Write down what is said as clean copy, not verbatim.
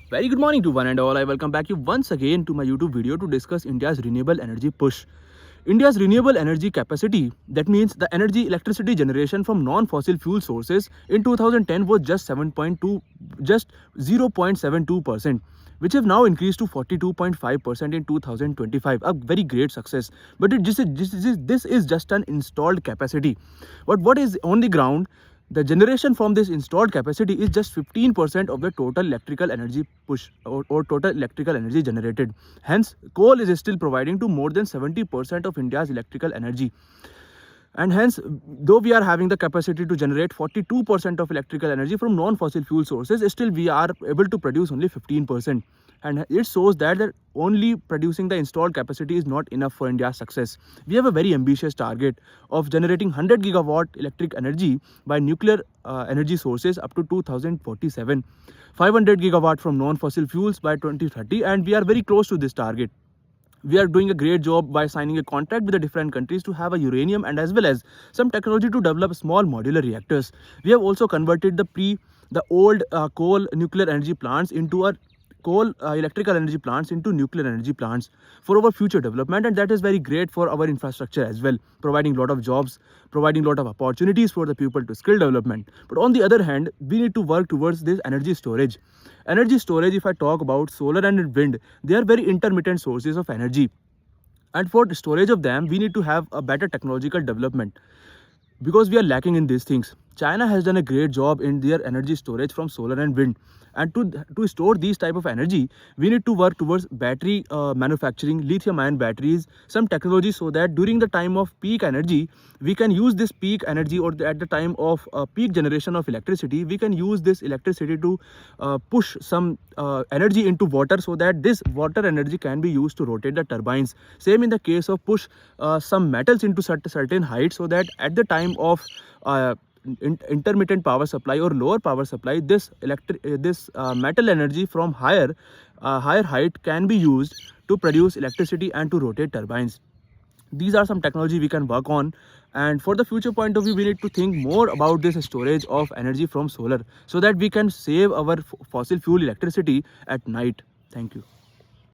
Very good morning to one and all. I welcome back you once again to my YouTube video to discuss India's renewable energy push. India's renewable energy capacity, that means the electricity generation from non-fossil fuel sources in 2010 was just 0.72%, which have now increased to 42.5% in 2025. A very great success. But this is just an installed capacity. But what is on the ground? The generation from this installed capacity is just 15% of the total electrical energy push or total electrical energy generated. Hence, coal is still providing to more than 70% of India's electrical energy. And hence, though we are having the capacity to generate 42% of electrical energy from non-fossil fuel sources, still we are able to produce only 15%. And it shows that only producing the installed capacity is not enough for India's success. We have a very ambitious target of generating 100 gigawatt electric energy by nuclear energy sources up to 2047, 500 gigawatt from non-fossil fuels by 2030, and we are very close to this target. We are doing a great job by signing a contract with the different countries to have a uranium and as well as some technology to develop small modular reactors. We have also converted the old coal nuclear energy plants into electrical energy plants into nuclear energy plants for our future development, and that is very great for our infrastructure as well, providing a lot of jobs, providing a lot of opportunities for the people to skill development. But on the other hand, we need to work towards this energy storage. Energy storage, if I talk about solar and wind, they are very intermittent sources of energy, and for the storage of them we need to have a better technological development because we are lacking in these things. China has done a great job in their energy storage from solar and wind, and to store these type of energy we need to work towards battery manufacturing, lithium ion batteries, some technology, so that during the time of peak energy we can use this peak energy, or at the time of peak generation of electricity we can use this electricity to push some energy into water, so that this water energy can be used to rotate the turbines. Same in the case of push some metals into certain heights, so that at the time of intermittent power supply or lower power supply, this metal energy from higher height can be used to produce electricity and to rotate turbines. These are some technology we can work on, and for the future point of view we need to think more about this storage of energy from solar, so that we can save our fossil fuel electricity at night. Thank you.